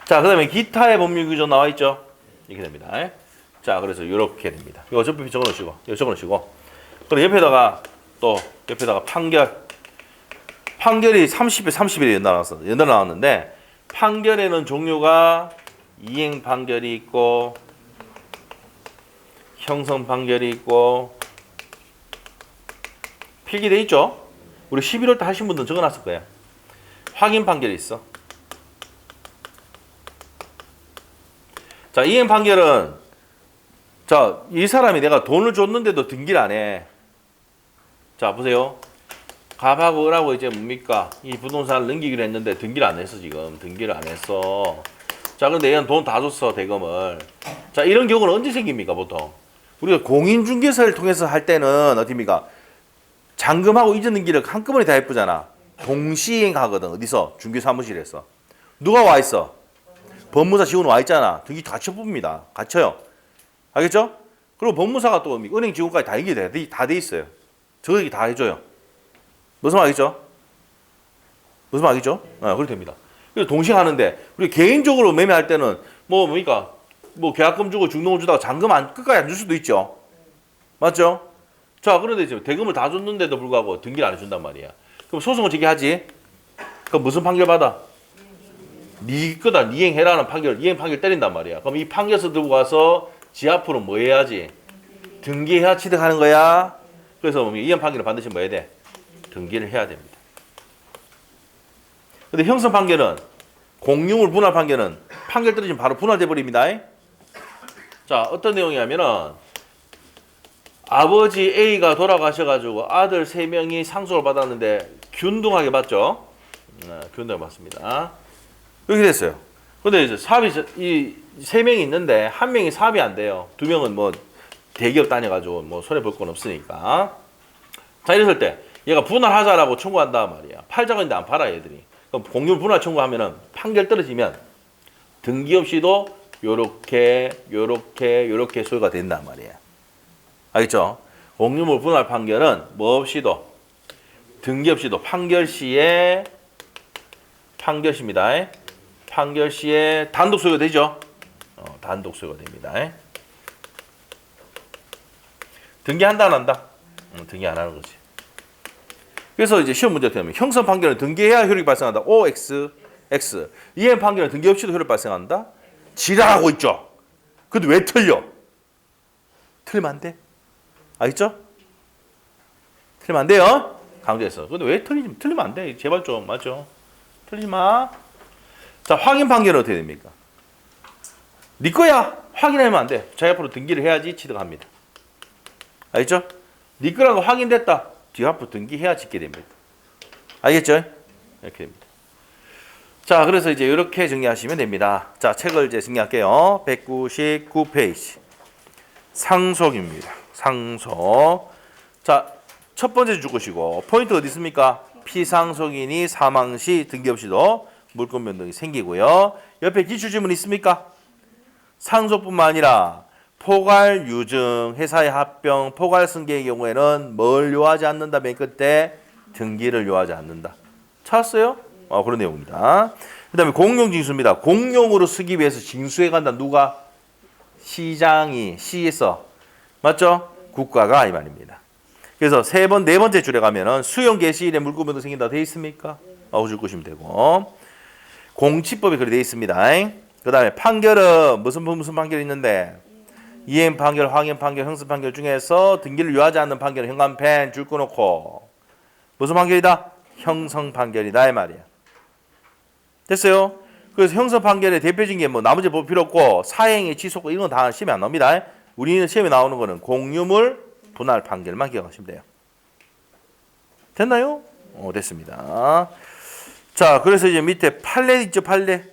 자, 그 다음에 기타의 법률 규정 나와 있죠? 이렇게 됩니다. 자, 그래서 이렇게 됩니다. 이거 어차피 적어놓으시고, 이거 적어놓으시고. 그리고 옆에다가 판결이 30일, 30일에 연달아 나왔는데, 판결에는 종류가 이행 판결이 있고, 형성 판결이 있고, 필기돼 있죠? 우리 11월 때 하신 분들은 적어놨을 거예요. 확인 판결이 있어. 자, 이행 판결은 자, 이 사람이 내가 돈을 줬는데도 등기를 안 해. 자, 보세요. 갑하고 을하고 이제 뭡니까? 이 부동산을 넘기기로 했는데 등기를 안 했어, 지금. 등기를 안 했어. 자, 근데 얘는 돈 다 줬어, 대금을. 자, 이런 경우는 언제 생깁니까, 보통? 우리가 공인중개사를 통해서 할 때는 어디입니까? 잔금하고 이전 등기를 한꺼번에 다 해쁘잖아. 동시행하거든. 어디서? 중개사무실에서. 누가 와 있어? 법무사 직원 와 있잖아. 등기 같이 봅니다. 같이요. 알겠죠? 그리고 법무사가 또 은행 직원까지 다 연결이 다 돼 있어요. 저기 다 해줘요. 무슨 말이죠? 무슨 말이죠? 그렇게 됩니다. 그래서 동시에 하는데 우리 개인적으로 매매할 때는 뭡니까? 계약금 주고 중도금 주다가 잔금 끝까지 안 줄 수도 있죠. 맞죠? 자, 그런데 지금 대금을 다 줬는데도 불구하고 등기를 안 해준단 말이야. 그럼 소송을 제기하지? 그럼 무슨 판결 받아? 네 거다. 네 이행해라는 판결, 이행 판결 때린단 말이야. 그럼 이 판결서 들고 가서 지 앞으로 뭐 해야지? 등기해야 취득하는 거야. 그래서 이행 판결은 반드시 뭐 해야 돼? 등기를 해야 됩니다. 근데 형성 판결은 공유물 분할 판결은 판결 떨어지면 바로 분할돼 버립니다. 자, 어떤 내용이냐면은 아버지 A가 돌아가셔가지고 아들 3명이 상속을 받았는데 균등하게 받죠. 균등하게 받습니다. 이렇게 됐어요. 근데 이제 사업이 이 3명이 있는데 1명이 사업이 안 돼요. 2명은 뭐 대기업 다녀가지고 뭐 손해 볼 건 없으니까. 자, 이랬을 때 얘가 분할하자라고 청구한단 말이야. 팔자고 했는데 안 팔아 얘들이. 그럼 공유 분할 청구하면은 판결 떨어지면 등기 없이도 요렇게 소유가 된단 말이야. 알겠죠? 공유물 분할 판결은 뭐 없이도 등기 없이도 판결 시에 단독 소유가 되죠? 단독 소유가 됩니다. 등기한다 안 한다? 등기 안 하는 거지. 그래서 이제 시험 문제 되면 형성 판결은 등기해야 효력이 발생한다. OX, X. 이행 판결은 등기 없이도 효력 발생한다. 지랄하고 있죠. 근데 왜 틀려? 틀리면 안 돼. 알겠죠? 틀리면 안 돼요. 강조했어. 근데 왜 틀리면 안 돼. 제발 좀 맞죠? 틀리지 마. 자, 확인 판결은 어떻게 됩니까? 네 거야. 확인하면 안 돼. 자기 앞으로 등기를 해야지 취득합니다. 알겠죠? 네 거라고 확인됐다. 뒤 앞으로 등기해야 짓게 됩니다. 알겠죠? 이렇게 됩니다. 자, 그래서 이제 이렇게 정리하시면 됩니다. 자, 책을 이제 정리할게요. 199페이지. 상속입니다. 상속. 자, 첫 번째 줄 것이고, 포인트 어디 있습니까? 피상속인이 사망 시 등기 없이도 물권 변동이 생기고요. 옆에 기출지문 있습니까? 상속뿐만 아니라 포괄 유증, 회사의 합병, 포괄 승계의 경우에는 뭘 요하지 않는다? 맨 끝에 등기를 요하지 않는다. 찾았어요? 그런 내용입니다. 그 다음에 공용징수입니다. 공용으로 쓰기 위해서 징수해 간다. 누가? 시장이, 시에서. 맞죠? 국가가 이 말입니다. 그래서 네 번째 줄에 가면은 수용 개시일에 물권 변동 생긴다. 돼 있습니까? 줄 것이면 되고. 공치법이 그렇게 돼 있습니다. 그 다음에 판결은 무슨 판결이 있는데? 이행 판결, 확인 판결, 형성 판결 중에서 등기를 요하지 않는 판결은 현관펜 줄 꺼놓고 무슨 판결이다? 형성 판결이다 이 말이야. 됐어요? 그래서 형성 판결의 대표적인 게 뭐 나머지 볼 필요 없고 사행의 취소권 이런 건 다 시험에 안 나옵니다. 우리는 시험에 나오는 거는 공유물 분할 판결만 기억하시면 돼요. 됐나요? 됐습니다. 자, 그래서 이제 밑에 판례 있죠, 판례.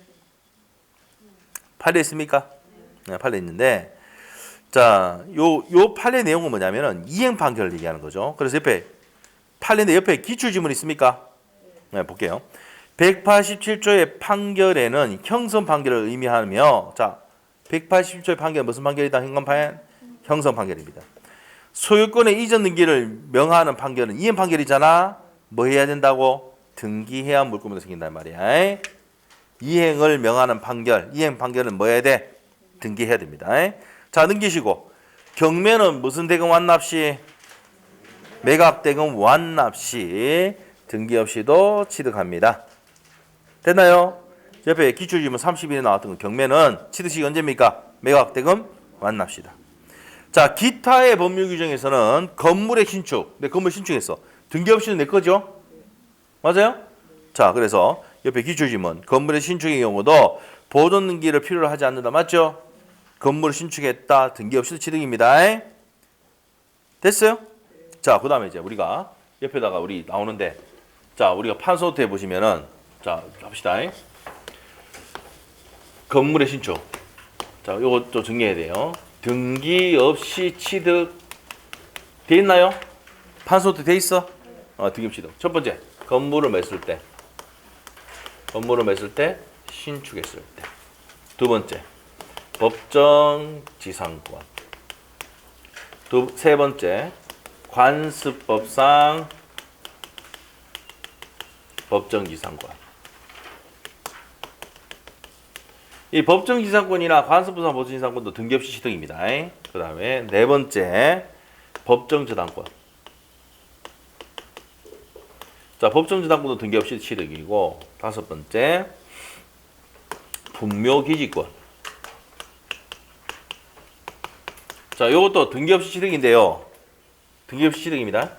판례 있습니까? 네, 판례 있는데 자, 요 판례 내용은 뭐냐면은 이행 판결을 얘기하는 거죠. 그래서 옆에 판례인데 옆에 기출지문 있습니까? 네, 볼게요. 187조의 판결에는 형성 판결을 의미하며 자, 187조의 판결은 무슨 판결이다? 형성 판결입니다. 소유권의 이전 등기를 명하는 판결은 이행 판결이잖아. 뭐 해야 된다고? 등기해야 물권이 생긴단 말이야. 이행을 명하는 판결, 이행 판결은 뭐 해야 돼? 등기해야 됩니다. 자, 넘기시고 경매는 무슨 대금 완납 시? 매각 대금 완납 시 등기 없이도 취득합니다. 됐나요? 옆에 기출지문 30일에 나왔던 경매는 취득시기 언제입니까? 매각 대금 완납 시다. 자, 기타의 법률 규정에서는 건물의 신축, 내 건물 신축했어. 등기 없이는 내 거죠? 맞아요? 자, 그래서 옆에 기출지문 건물의 신축의 경우도 보존 등기를 필요로 하지 않는다. 맞죠? 건물을 신축했다. 등기 없이도 취득입니다. 됐어요? 자, 그 다음에 이제 우리가 옆에다가 우리 나오는데 자, 우리가 판소트 해보시면은 자, 합시다. 건물의 신축. 자, 요것도 정리해야 돼요. 등기 없이 취득 돼 있나요? 판소트 돼 있어? 등기 없이 취득. 첫 번째, 건물을 맸을 때. 건물을 맸을 때, 신축했을 때. 두 번째, 법정 지상권. 세 번째, 관습법상 법정 지상권. 이 법정 지상권이나 관습법상 법정 지상권도 등기 없이 취득입니다. 그 다음에 네 번째, 법정 저당권. 자, 법정 저당권도 등기 없이 취득이고, 다섯 번째, 분묘기지권. 자, 이것도 등기 없이 취득인데요. 등기 없이 취득입니다.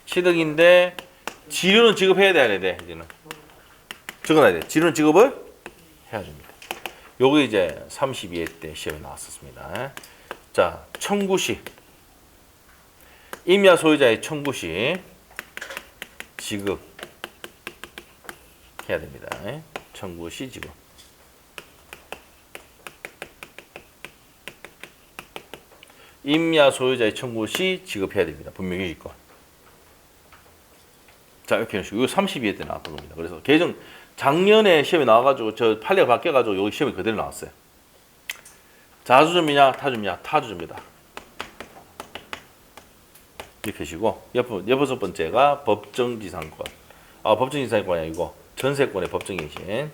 취득인데 지료는 지급해야 돼, 안 해야 돼? 이제는 적어놔야 돼. 지료는 지급을 해야 됩니다. 요거 이제 32회 때 시험에 나왔었습니다. 자, 청구시. 임야 소유자의 청구시 지급 해야 됩니다. 청구시 지급. 임야 소유자의 청구시 지급해야 됩니다. 분명히지권. 자, 이렇게 해주시고, 이거 32회 때 나왔던 겁니다. 그래서 계정 작년에 시험에 나와가지고 저 판례가 바뀌어가지고 여기 시험이 그대로 나왔어요. 자주점이냐 타주냐 타주점이다. 이렇게 하시고 여섯 번째가 법정지상권. 법정지상권이 아니고 전세권의 법정갱신.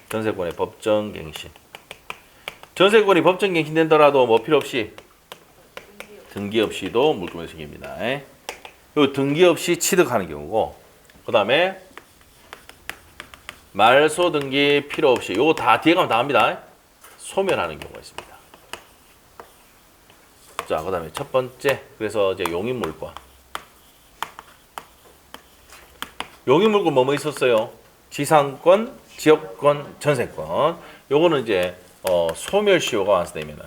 전세권의 법정갱신. 전세권이 법정갱신된더라도 뭐 필요 없이 등기 없이도 물권을 생깁니다. 요 등기 없이 취득하는 경우고, 그 다음에 말소 등기 필요 없이 요거 다 뒤에 가면 다 합니다. 소멸하는 경우가 있습니다. 자, 그 다음에 첫 번째, 그래서 이제 용인물권. 용인물권 뭐뭐 있었어요? 지상권, 지역권, 전세권. 요거는 이제 소멸시효가 완수되면은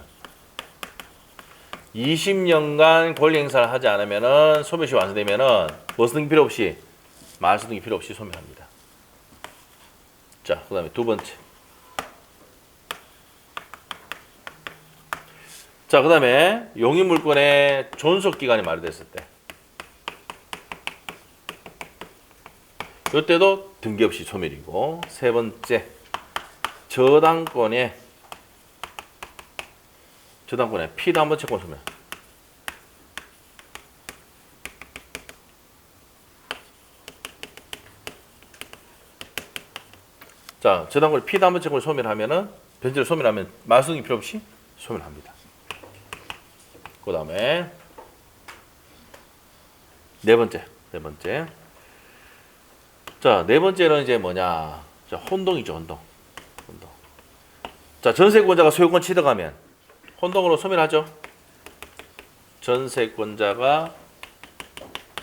20년간 권리 행사를 하지 않으면은 소멸시효 완수되면은 무슨 등기 필요 없이 말소 등기 필요 없이 소멸합니다. 자, 그 다음에 두 번째. 자, 그 다음에 용인물권의 존속기간이 만료됐을 때. 이때도 등기 없이 소멸이고, 세 번째. 저당권의 피담보 채권 소멸. 자, 저당권의 피담보 채권 소멸하면은 변제를 소멸하면 말소등기 필요 없이 소멸합니다. 그 다음에 네 번째. 자, 네 번째는 이제 뭐냐? 자, 혼동이죠, 혼동. 자, 전세권자가 소유권 취득하면 혼동으로 소멸하죠. 전세권자가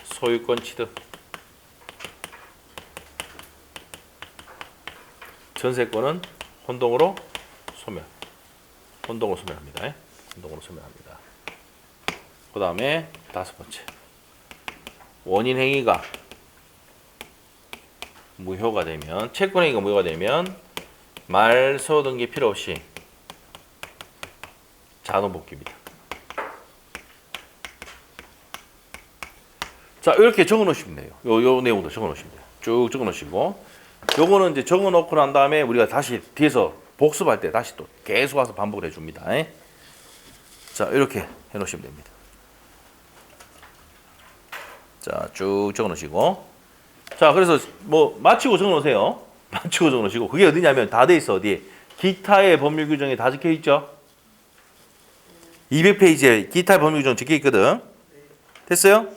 소유권 취득. 전세권은 혼동으로 소멸. 혼동으로 소멸합니다. 혼동으로 소멸합니다. 그 다음에 다섯 번째. 원인 행위가 무효가 되면, 채권 행위가 무효가 되면 말소 등기 필요 없이 자동 복귀입니다. 자, 이렇게 적어 놓으시면 돼요. 요 내용도 적어 놓으시면 돼요. 쭉 적어 놓으시고, 요거는 이제 적어 놓고 난 다음에 우리가 다시 뒤에서 복습할 때 다시 또 계속 와서 반복을 해 줍니다. 자, 이렇게 해 놓으시면 됩니다. 자, 쭉 적어 놓으시고, 자, 그래서 뭐 마치고 적어 놓으세요. 마치고 적어 놓으시고, 그게 어디냐면 다 돼 있어. 어디? 기타의 법률 규정에 다 적혀 있죠. 200페이지에 기타의 법률 규정 적혀 있거든. 됐어요?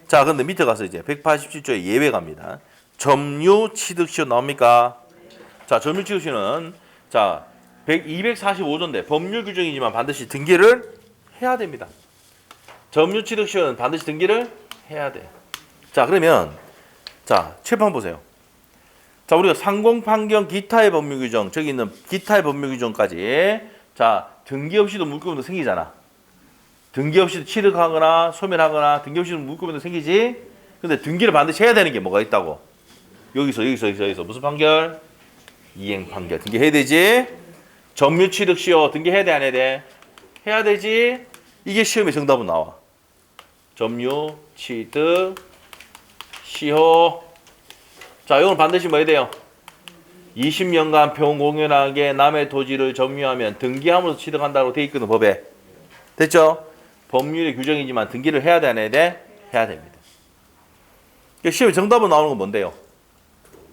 자, 근데 밑에 가서 이제 187조에 예외 갑니다. 점유 취득시효 나옵니까? 자, 점유 취득시효는 자, 245조인데 법률 규정이지만 반드시 등기를 해야 됩니다. 점유 취득 시효는 반드시 등기를 해야 돼. 자, 그러면 자, 칠판 보세요. 자, 우리가 상공 판경 기타의 법률 규정, 저기 있는 기타의 법률 규정까지 자, 등기 없이도 물권도 생기잖아. 등기 없이도 취득하거나 소멸하거나 등기 없이도 물권도 생기지. 근데 등기를 반드시 해야 되는 게 뭐가 있다고? 여기서 무슨 판결? 이행 판결. 등기해야 되지. 점유 취득 시효 등기해야 돼 안 해야 돼? 해야 되지. 이게 시험에 정답은 나와. 점유 취득 시효. 자, 이건 반드시 뭐 해야 돼요? 20년간 평공연하게 남의 토지를 점유하면 등기함으로써 취득한다고 돼 있거든, 법에. 됐죠? 법률의 규정이지만 등기를 해야 돼 안 해야 돼? 해야 됩니다. 시험에 정답은 나오는 건 뭔데요?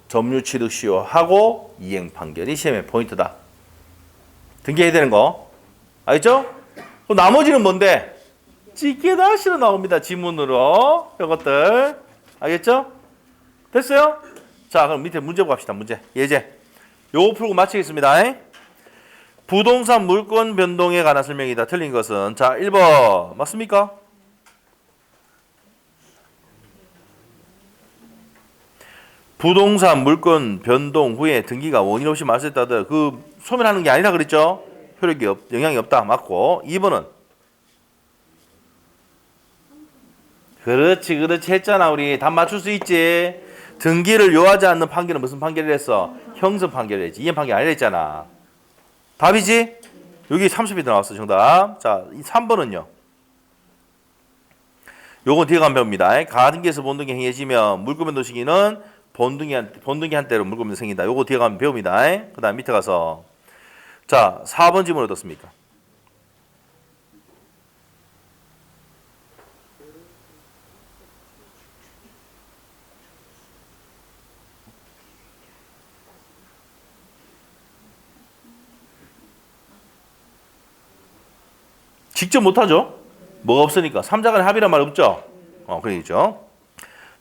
점유 취득 시효하고 이행 판결이 시험의 포인트다. 등기해야 되는 거. 알겠죠? 그럼 나머지는 뭔데? 찌개다시로 나옵니다. 지문으로. 이것들. 알겠죠? 됐어요? 자, 그럼 밑에 문제 보고 갑시다. 문제. 예제. 요거 풀고 마치겠습니다. 부동산 물권 변동에 관한 설명이다. 틀린 것은. 자, 1번. 맞습니까? 부동산 물권 변동 후에 등기가 원인 없이 말소했다들 그 소멸하는 게 아니라 그랬죠? 효력이 영향이 없다. 맞고. 2번은 그렇지 했잖아. 우리 답 맞출 수 있지. 등기를 요하지 않는 판결은 무슨 판결을 했어? 형성 판결을 했지. 이행 판결 아니라 했잖아. 답이지? 여기 30이 나왔어. 정답. 자, 3번은요. 요건 뒤에 가면 배웁니다. 가등기에서 본등기 행해지면 물권 변동 시기는 본등기 한때로 물권 변동 생긴다. 요거 뒤에 가면 배웁니다. 그 다음 밑에 가서 자, 4번 질문 어떻습니까? 직접 못하죠? 뭐가 없으니까. 3자 간의 합의란 말 없죠? 그러겠죠.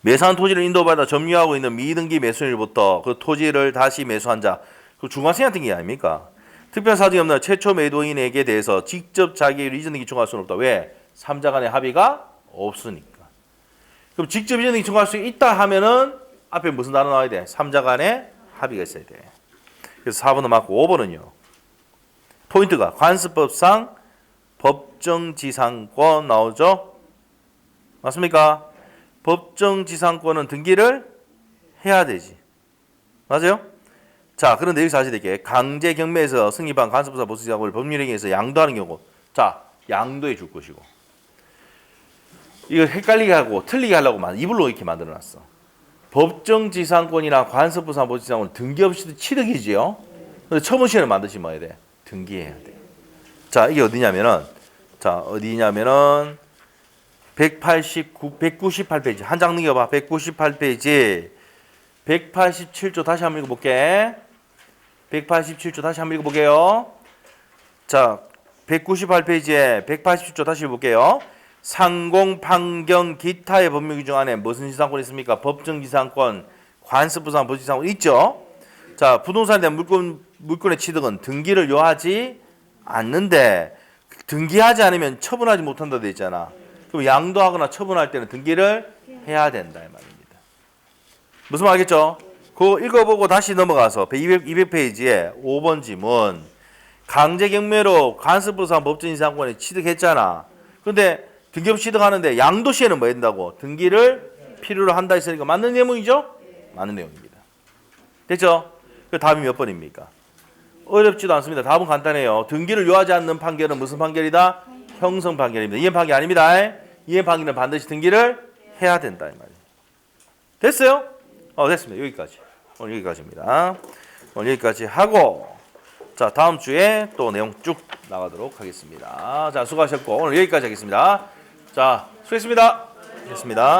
매수한 토지를 인도받아 점유하고 있는 미등기 매수인으로부터 그 토지를 다시 매수한 자, 그 중과세한 등기 아닙니까? 특별 사정이 없는 최초 매도인에게 대해서 직접 자기의 이전 등기 청구할 수는 없다. 왜? 3자 간의 합의가 없으니까. 그럼 직접 이전 등기 청구할 수 있다 하면은 앞에 무슨 단어 나와야 돼? 3자 간의 합의가 있어야 돼. 그래서 4번은 맞고 5번은요. 포인트가 관습법상 법정지상권 나오죠? 맞습니까? 법정지상권은 등기를 해야 되지. 맞아요? 자, 그런데 여기서 아셔야 될 게 강제 경매에서 승인받은 간섭부사 보수지상권을 법률행위에서 양도하는 경우 자, 양도해 줄 것이고 이거 헷갈리게 하고 틀리게 하려고 이불로 이렇게 만들어놨어. 법정지상권이나 관습부사 보수지상권은 등기 없이도 취득이지요. 근데 처분시에는 반드시 뭐 해야 돼? 등기해야 돼. 자, 이게 어디냐면은 198페이지 한 장 넘겨봐. 198페이지 187조 다시 한번 읽어볼게. 187조 다시 한번 읽어볼게요. 자, 198페이지에 187조 다시 읽어볼게요. 상공, 판경, 기타의 법률 규정 안에 무슨 지상권이 있습니까? 법정지상권, 관습부상, 보수지상권 있죠? 자, 부동산에 대한 물권의 취득은 등기를 요하지 않는데 등기하지 않으면 처분하지 못한다 돼 있잖아. 그럼 양도하거나 처분할 때는 등기를 해야 된다 이 말입니다. 무슨 말 알겠죠? 그거 읽어보고 다시 넘어가서 200페이지에 5번 지문 강제 경매로 관습부상 법정지상권에 취득했잖아. 근데 등기 없이 취득하는데 양도 시에는 뭐 해야 된다고? 등기를 필요로 한다 했으니까 맞는 내용이죠? 맞는 내용입니다. 됐죠? 그 답이 몇 번입니까? 어렵지도 않습니다. 답은 간단해요. 등기를 요하지 않는 판결은 무슨 판결이다? 형성 판결입니다. 이행 판결 아닙니다. 이행 판결은 반드시 등기를 해야 된다 이 말이에요. 됐어요? 됐습니다. 여기까지. 오늘 여기까지입니다. 오늘 여기까지 하고 자, 다음 주에 또 내용 쭉 나가도록 하겠습니다. 자, 수고하셨고 오늘 여기까지 하겠습니다. 자, 수고했습니다. 됐습니다.